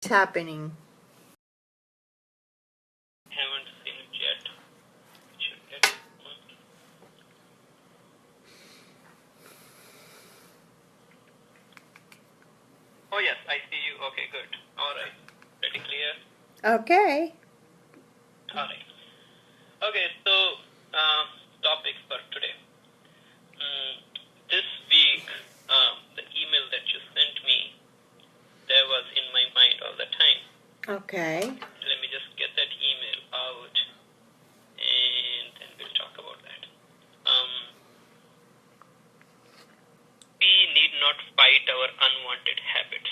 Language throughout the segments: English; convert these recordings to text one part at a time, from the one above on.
happening. Haven't seen it yet. Should get it. Oh yes, I see you. Okay, good. All right. Pretty clear. Okay. All right. Okay, so topic for today. This week, the email that you sent me, that was in my mind all the time. Okay. Let me just get that email out, and then we'll talk about that. We need not fight our unwanted habits.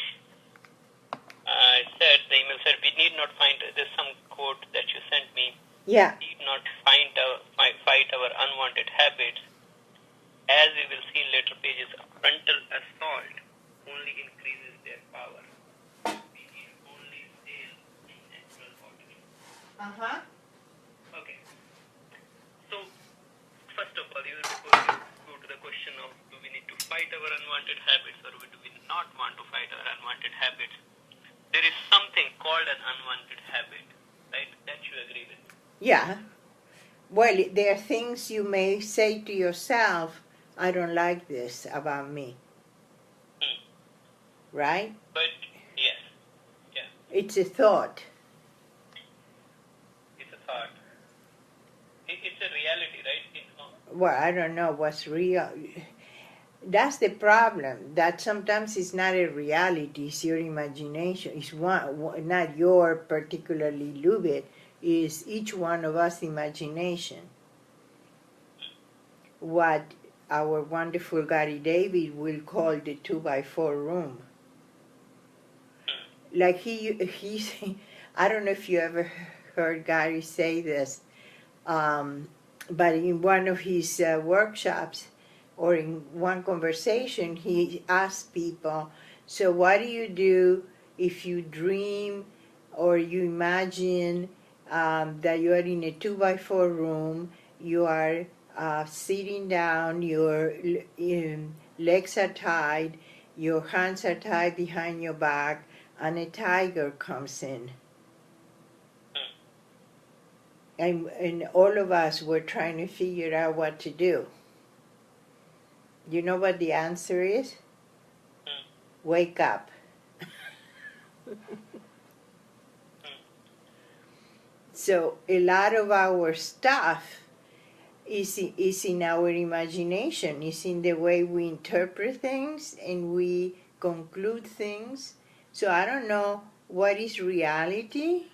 The email said, we need not fight. There's some quote that you sent me. Yeah. We need not fight our unwanted habits. As we will see in later pages, a frontal assault only increases their power. We need only sail in natural waters. Uh-huh. Okay. So, first of all, even before we go to the question of do we need to fight our unwanted habits or do we not want to fight our unwanted habits, there is something called an unwanted habit, right? That you agree with. Yeah. Well, there are things you may say to yourself, I don't like this about me. Right? But, yes. Yeah. It's a thought. It's a thought. It's a reality, right? Well, I don't know what's real. That's the problem. That sometimes it's not a reality, it's your imagination. It's not your particularly Lubit, it's each one of us imagination. What our wonderful Gary David will call the 2x4 room. Like he's, I don't know if you ever heard Gary say this, but in one of his workshops or in one conversation, he asked people, so what do you do if you dream or you imagine that you are in a 2x4 room, you are sitting down, your legs are tied, your hands are tied behind your back, and a tiger comes in. And all of us were trying to figure out what to do. You know what the answer is? Wake up. So a lot of our stuff is in our imagination, is in the way we interpret things and we conclude things. So I don't know what is reality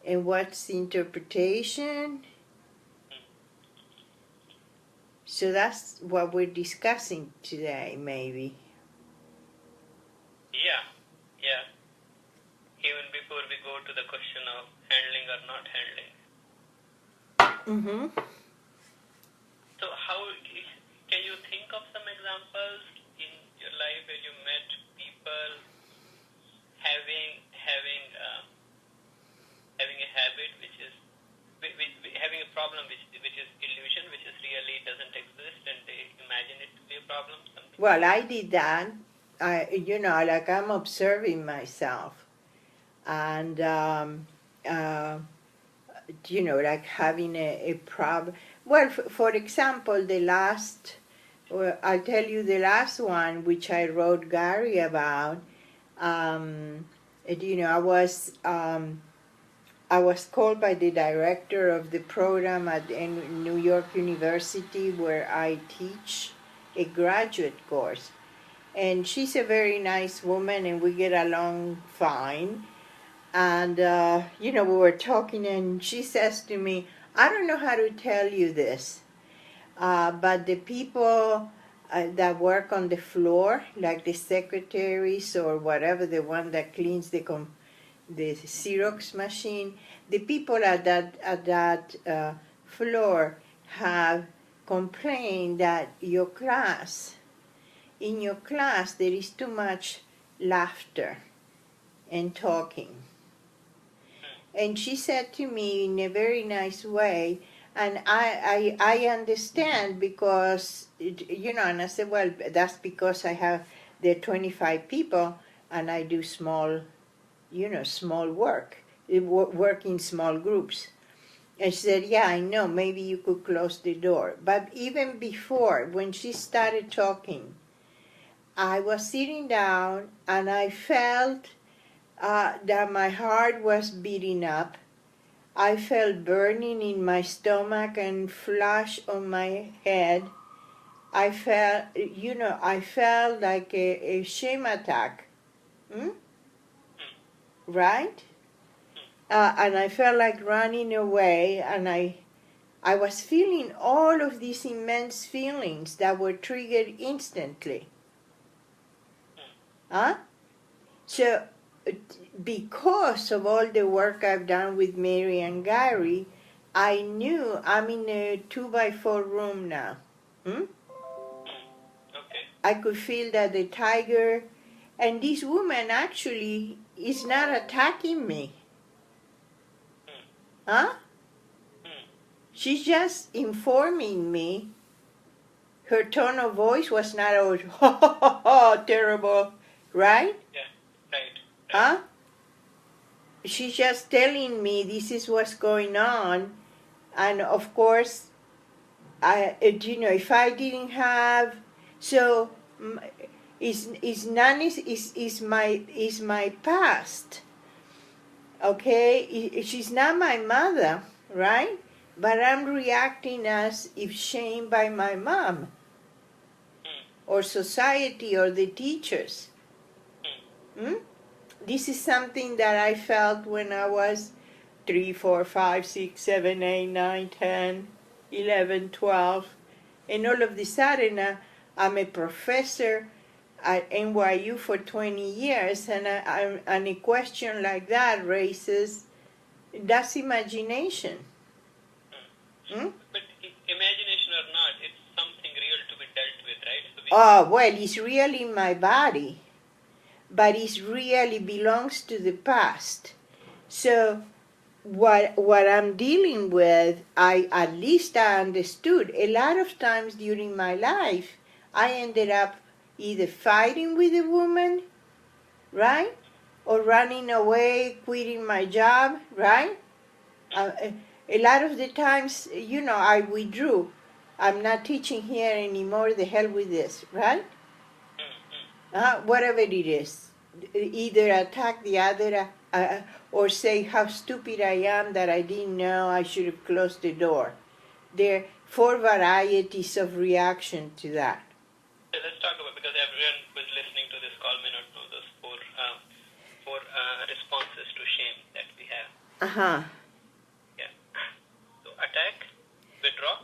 and what's interpretation. So that's what we're discussing today, maybe. Yeah. Even before we go to the question of handling or not handling. Mm-hmm. So how can you think of some examples in your life where you met people having a habit which is having a problem which is illusion, which is really doesn't exist, and they imagine it to be a problem? Something. Well, I did that. Like I'm observing myself, and like having a problem. Well, for example, I'll tell you the last one, which I wrote Gary about. I was called by the director of the program at New York University, where I teach a graduate course. And she's a very nice woman, and we get along fine. And, we were talking, and she says to me, I don't know how to tell you this, but the people that work on the floor, like the secretaries or whatever, the one that cleans the Xerox machine, the people at that floor have complained that in your class there is too much laughter and talking. And she said to me in a very nice way, and I understand because, and I said, well, that's because I have the 25 people, and I do small, small work, work in small groups. And she said, yeah, I know, maybe you could close the door. But even before, when she started talking, I was sitting down and I felt that my heart was beating up. I felt burning in my stomach and flush on my head. I felt like a shame attack. Hmm? Right? And I felt like running away, and I was feeling all of these immense feelings that were triggered instantly. Huh? So, because of all the work I've done with Mary and Gary, I knew I'm in a 2x4 room now. Hmm? Okay. I could feel that the tiger, and this woman actually is not attacking me. Huh? She's just informing me. Her tone of voice was not always, terrible, right? Yeah. Right. Huh? She's just telling me this is what's going on. And of course, if I didn't have, so is my past. Okay, she's not my mother, right? But I'm reacting as if shamed by my mom, or society, or the teachers. Hmm? This is something that I felt when I was 3, 4, 5, 6, 7, 8, 9, 10, 11, 12. And all of a sudden, I'm a professor at NYU for 20 years, and a question like that raises, that's imagination. Hmm? But imagination or not, it's something real to be dealt with, right? Well, it's real in my body, but it really belongs to the past. So what I'm dealing with, at least I understood. A lot of times during my life, I ended up either fighting with a woman, right? Or running away, quitting my job, right? A lot of the times, I withdrew. I'm not teaching here anymore, the hell with this, right? Whatever it is. Either attack the other or say how stupid I am that I didn't know I should have closed the door. There are 4 varieties of reaction to that. So let's talk about, because everyone who's listening to this call may not know those four responses to shame that we have. Uh-huh. Yeah. So attack, withdraw.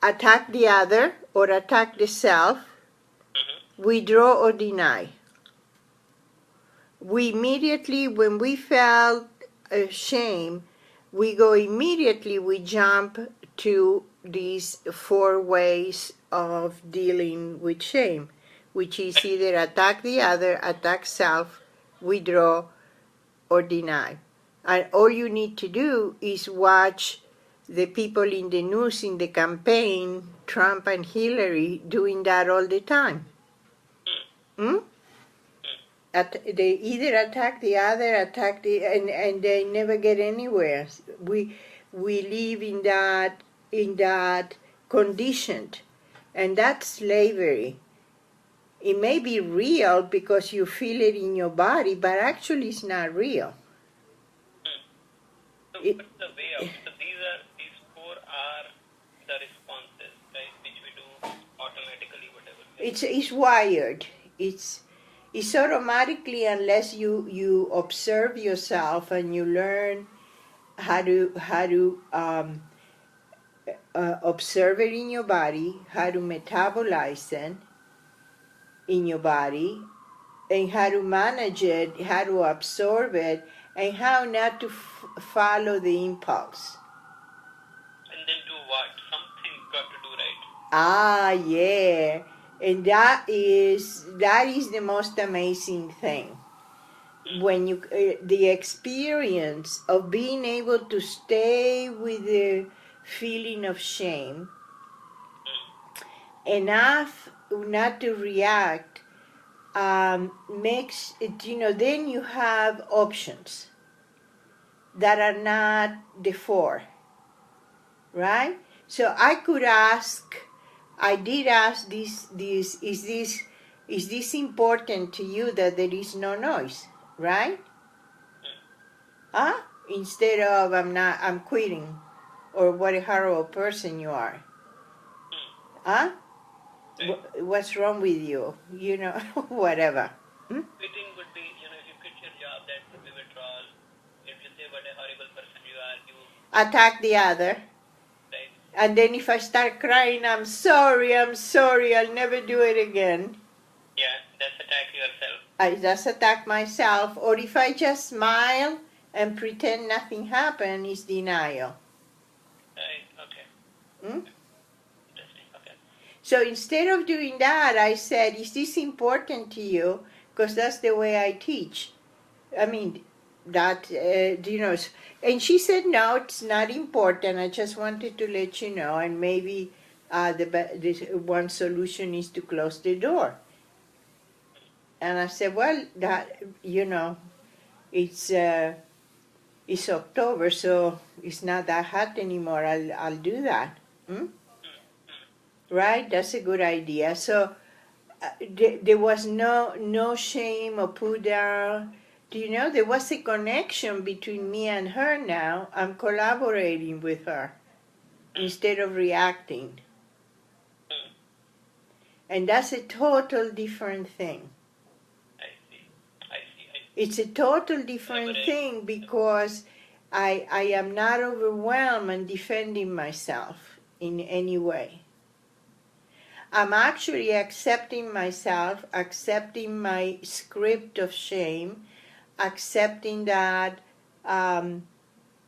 Attack the other or attack the self. Withdraw or deny. We immediately, when we felt shame, we jump to these 4 ways of dealing with shame, which is either attack the other, attack self, withdraw, or deny. And all you need to do is watch the people in the news in the campaign, Trump and Hillary, doing that all the time. Hmm? They either attack the other, and they never get anywhere. We live in that conditioned, and that's slavery. It may be real because you feel it in your body, but actually it's not real. So what's the way out? So these 4 are the responses, right, which we do automatically, whatever. It's wired. It's automatically, unless you observe yourself and you learn how to observe it in your body, how to metabolize it in your body, and how to manage it, how to absorb it, and how not to follow the impulse. And then do what? Something got to do, right? Ah, yeah. And that is the most amazing thing. When the experience of being able to stay with the feeling of shame enough not to react makes it, then you have options that are not the four, right? So I did ask is this important to you that there is no noise, right? Huh? Instead of I'm quitting, or what a horrible person you are. Huh? What's wrong with you? Whatever. Quitting would be, if you quit your job, that would be withdrawal. If you say what a horrible person you are, you Attack the other. right? And then if I start crying, I'm sorry, I'll never do it again. Yeah, that's attack yourself. I just attack myself. Or if I just smile and pretend nothing happened, is denial. Right, okay. Interesting, okay. So instead of doing that, I said, is this important to you? Because that's the way I teach. I mean, that, and she said, no, it's not important. I just wanted to let you know. And maybe the one solution is to close the door. And I said, well, that, it's October, so it's not that hot anymore. I'll do that. Right? That's a good idea. So there was no shame or put down. There was a connection between me and her now. I'm collaborating with her instead of reacting. And that's a total different thing. I see. It's a total different thing because I am not overwhelmed and defending myself in any way. I'm actually accepting myself, accepting my script of shame, accepting that,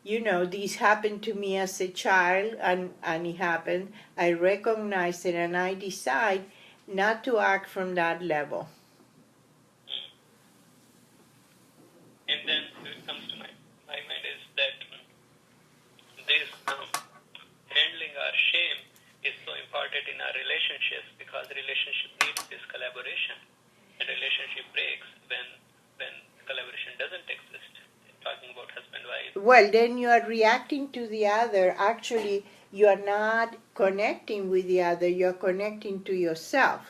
this happened to me as a child and it happened. I recognize it and I decide not to act from that level. And then it comes to my mind is that this handling our shame is so important in our relationships because relationship needs this collaboration. And relationship breaks when collaboration doesn't exist. Talking about husband-wife. Well, then you are reacting to the other. Actually, you are not connecting with the other. You are connecting to yourself.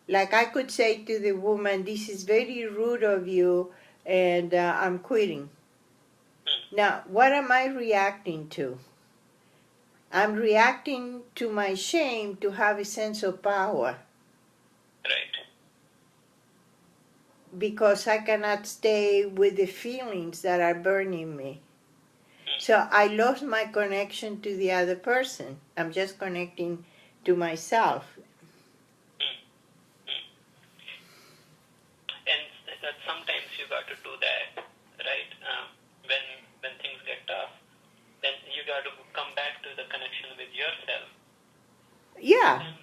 Like I could say to the woman, this is very rude of you and I'm quitting. Now, what am I reacting to? I'm reacting to my shame to have a sense of power. Right. Because I cannot stay with the feelings that are burning me. So I lost my connection to the other person. I'm just connecting to myself. And that sometimes you got to do that, right? When things get tough, then you got to come back to the connection with yourself. Yeah. And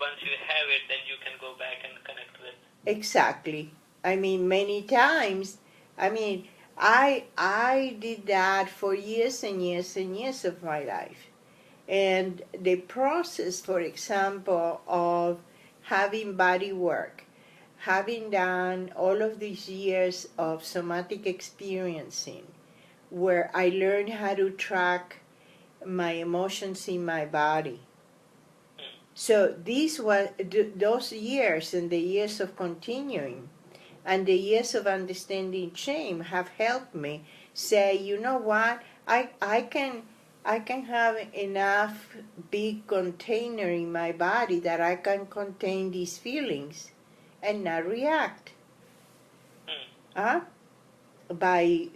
once you have it, then you can go back and connect with. Exactly. I mean, many times. I mean, I did that for years and years and years of my life. And the process, for example, of having body work, having done all of these years of somatic experiencing, where I learned how to track my emotions in my body. So these were those years and the years of continuing and the years of understanding shame have helped me say, you know what, I can have enough big container in my body that I can contain these feelings and not react. By,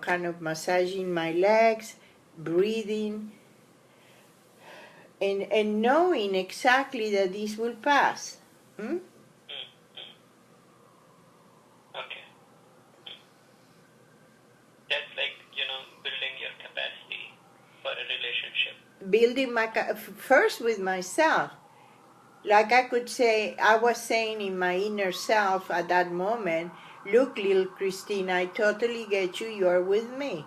kind of massaging my legs, breathing, and knowing exactly that this will pass. Okay. That's like, building your capacity for a relationship. Building first with myself. Like I could say, I was saying in my inner self at that moment, look, little Christine, I totally get you, you're with me.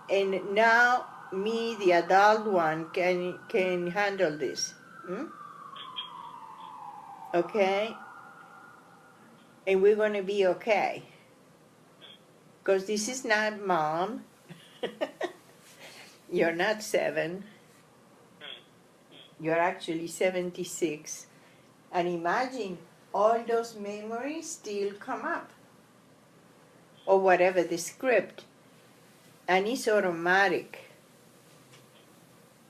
And now me, the adult one, can handle this. okay? And we're going to be okay. Because this is not mom. You're not 7. You're actually 76. And imagine all those memories still come up. Or whatever the script. And it's automatic.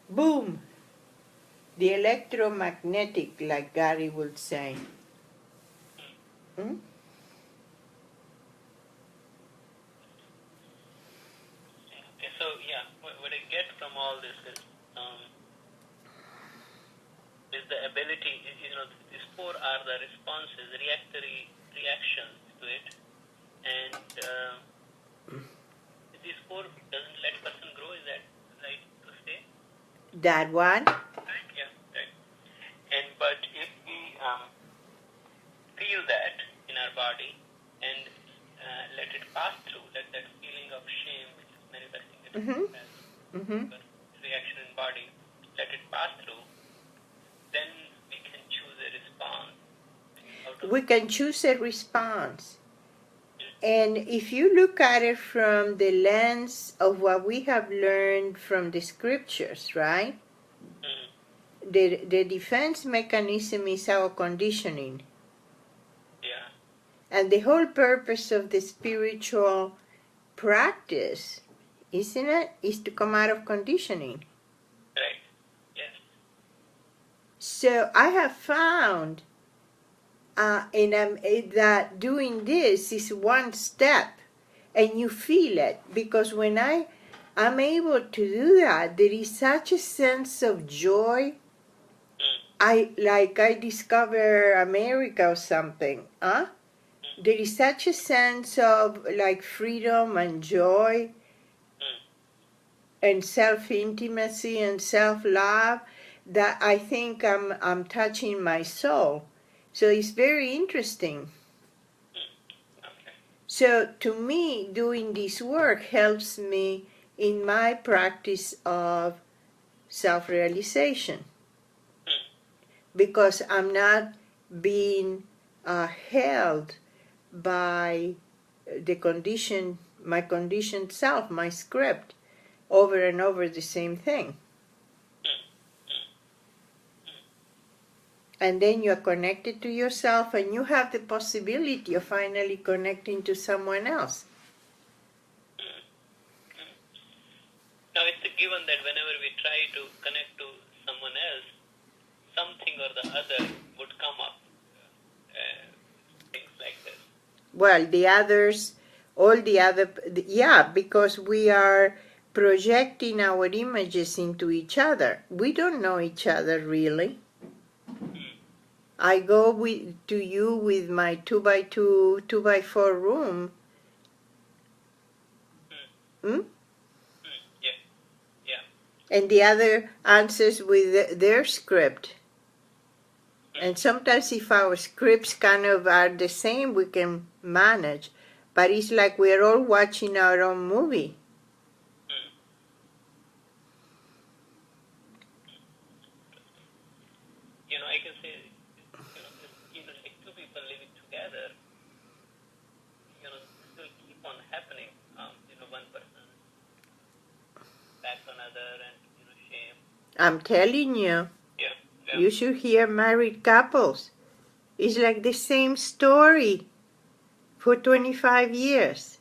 Boom! The electromagnetic, like Gary would say. Hmm? Okay, so yeah, what I get from all this is the ability, these 4 are the responses, reactions to it, and these 4 doesn't let person grow, is that right to say? That one? Yeah, right. But if we feel that in our body and let it pass through, let that feeling of shame which is manifesting itself as reaction in body, let it pass through, then we can choose a response out of We can choose a response. And if you look at it from the lens of what we have learned from the scriptures, right? The defense mechanism is our conditioning. Yeah. And the whole purpose of the spiritual practice, isn't it, is to come out of conditioning. Right. Yes. So I have found that doing this is one step, and you feel it, because when I'm able to do that, there is such a sense of joy. I discover America or something, huh? There is such a sense of like freedom and joy and self-intimacy and self-love that I think I'm touching my soul. So it's very interesting. Okay. So to me, doing this work helps me in my practice of self-realization, because I'm not being held by my conditioned self, my script, over and over the same thing. And then you're connected to yourself, and you have the possibility of finally connecting to someone else. Now it's a given that whenever we try to connect to someone else, something or the other would come up. Things like this. Well, because we are projecting our images into each other. We don't know each other really. I go to you with my 2x2, 2x4 room. Hmm? Yeah. And the other answers with their script. And sometimes if our scripts kind of are the same, we can manage. But it's like we're all watching our own movie. I can say, even like 2 people living together, this will keep on happening. One person back another and, shame. I'm telling you. Yeah. You should hear married couples. It's like the same story for 25 years.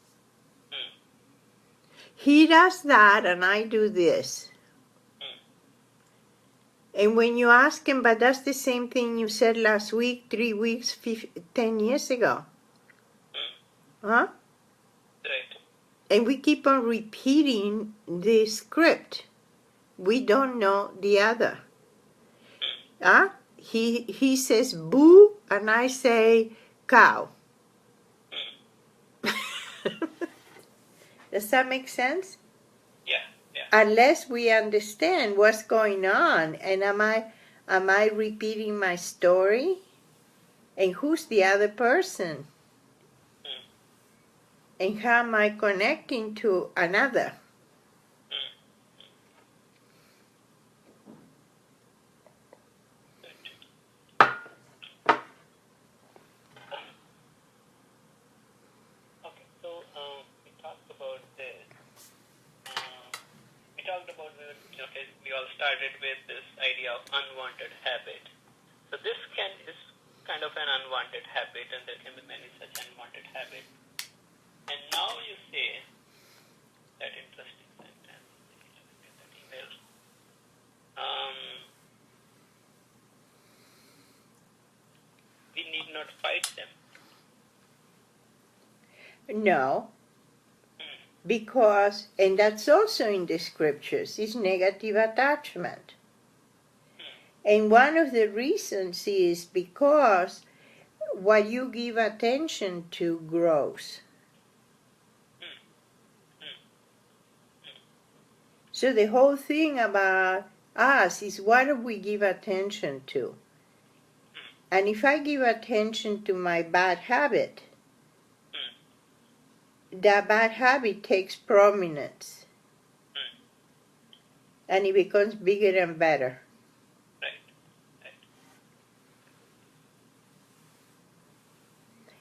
He does that and I do this. And when you ask him, but that's the same thing you said last week, 3 weeks, 10 years ago. Huh? Right. And we keep on repeating the script. We don't know the other. Huh? He says boo and I say cow. Does that make sense? Yeah. Unless we understand what's going on, and am I repeating my story? And who's the other person? And how am I connecting to another? started with this idea of unwanted habit. So this is kind of an unwanted habit, and there can be many such unwanted habits. And now you say that interesting sentence. Let me get that email. We need not fight them. No, because, and that's also in the scriptures, is negative attachment. And one of the reasons is because what you give attention to grows. So the whole thing about us is what do we give attention to? And if I give attention to my bad habit, that bad habit takes prominence. And it becomes bigger and better.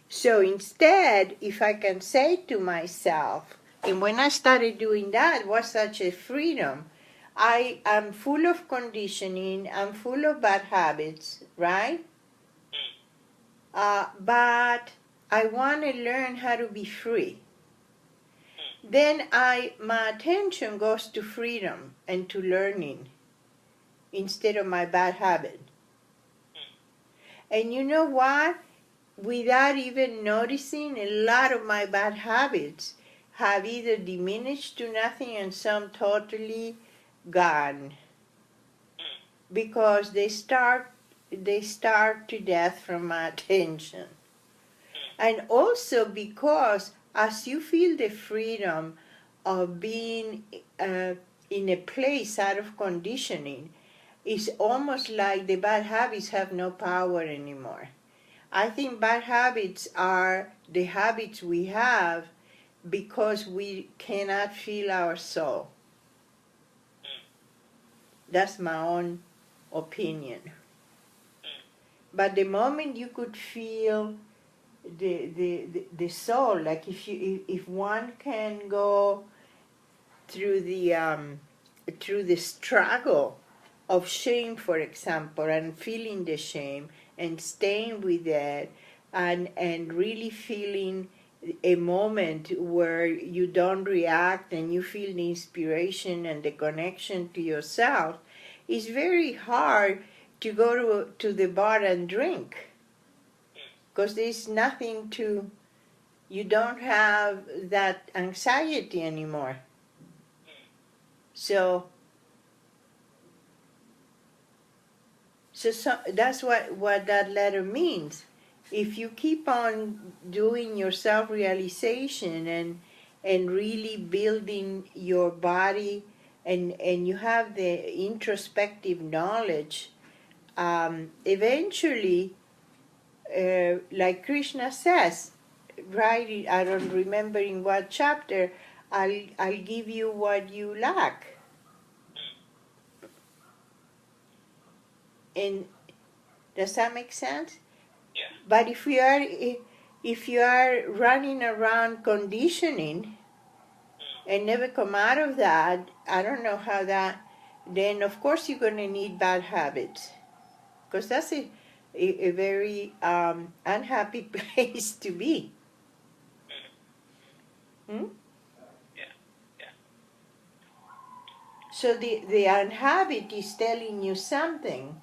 So instead, if I can say to myself, and when I started doing that, it was such a freedom. I am full of conditioning, I'm full of bad habits, right? But I want to learn how to be free. Then my attention goes to freedom and to learning instead of my bad habit. And you know what? Without even noticing, a lot of my bad habits have either diminished to nothing and some totally gone. Because they starve to death from my attention. And also because as you feel the freedom of being in a place out of conditioning, it's almost like the bad habits have no power anymore. I think bad habits are the habits we have because we cannot feel our soul. That's my own opinion. But the moment you could feel the soul, like if one can go through the struggle of shame, for example, and feeling the shame and staying with that, and really feeling a moment where you don't react and you feel the inspiration and the connection to yourself, it's very hard to go to the bar and drink. Because there's nothing to, you don't have that anxiety anymore. So that's what that letter means. If you keep on doing your self-realization and really building your body and you have the introspective knowledge, eventually, like Krishna says, right? I don't remember in what chapter. I'll give you what you lack. And does that make sense? Yeah. But if you are running around conditioning and never come out of that, I don't know how that. Then of course you're going to need bad habits, because that's a very unhappy place to be. Hmm? Yeah. So the unhabit is telling you something.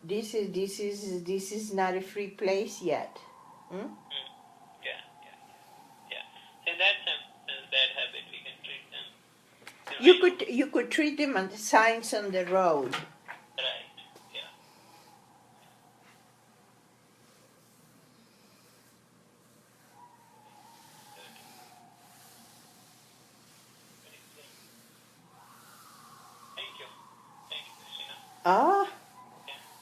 This is not a free place yet. Hmm? Yeah. So in that sense, bad habit, we can treat them. You could treat them as signs on the road. Right. Yeah. Thank you, Christina. Ah,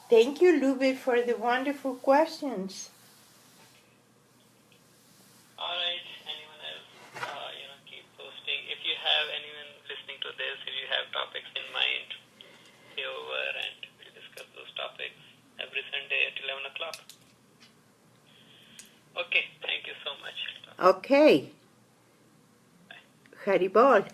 thank you, Lube, for the wonderful questions. All right. Anyone else? Keep posting. If you have anyone listening to this, if you have topics in mind, stay over and we'll discuss those topics every Sunday at 11 o'clock. Okay. Thank you so much. Okay. Bye. Haribol.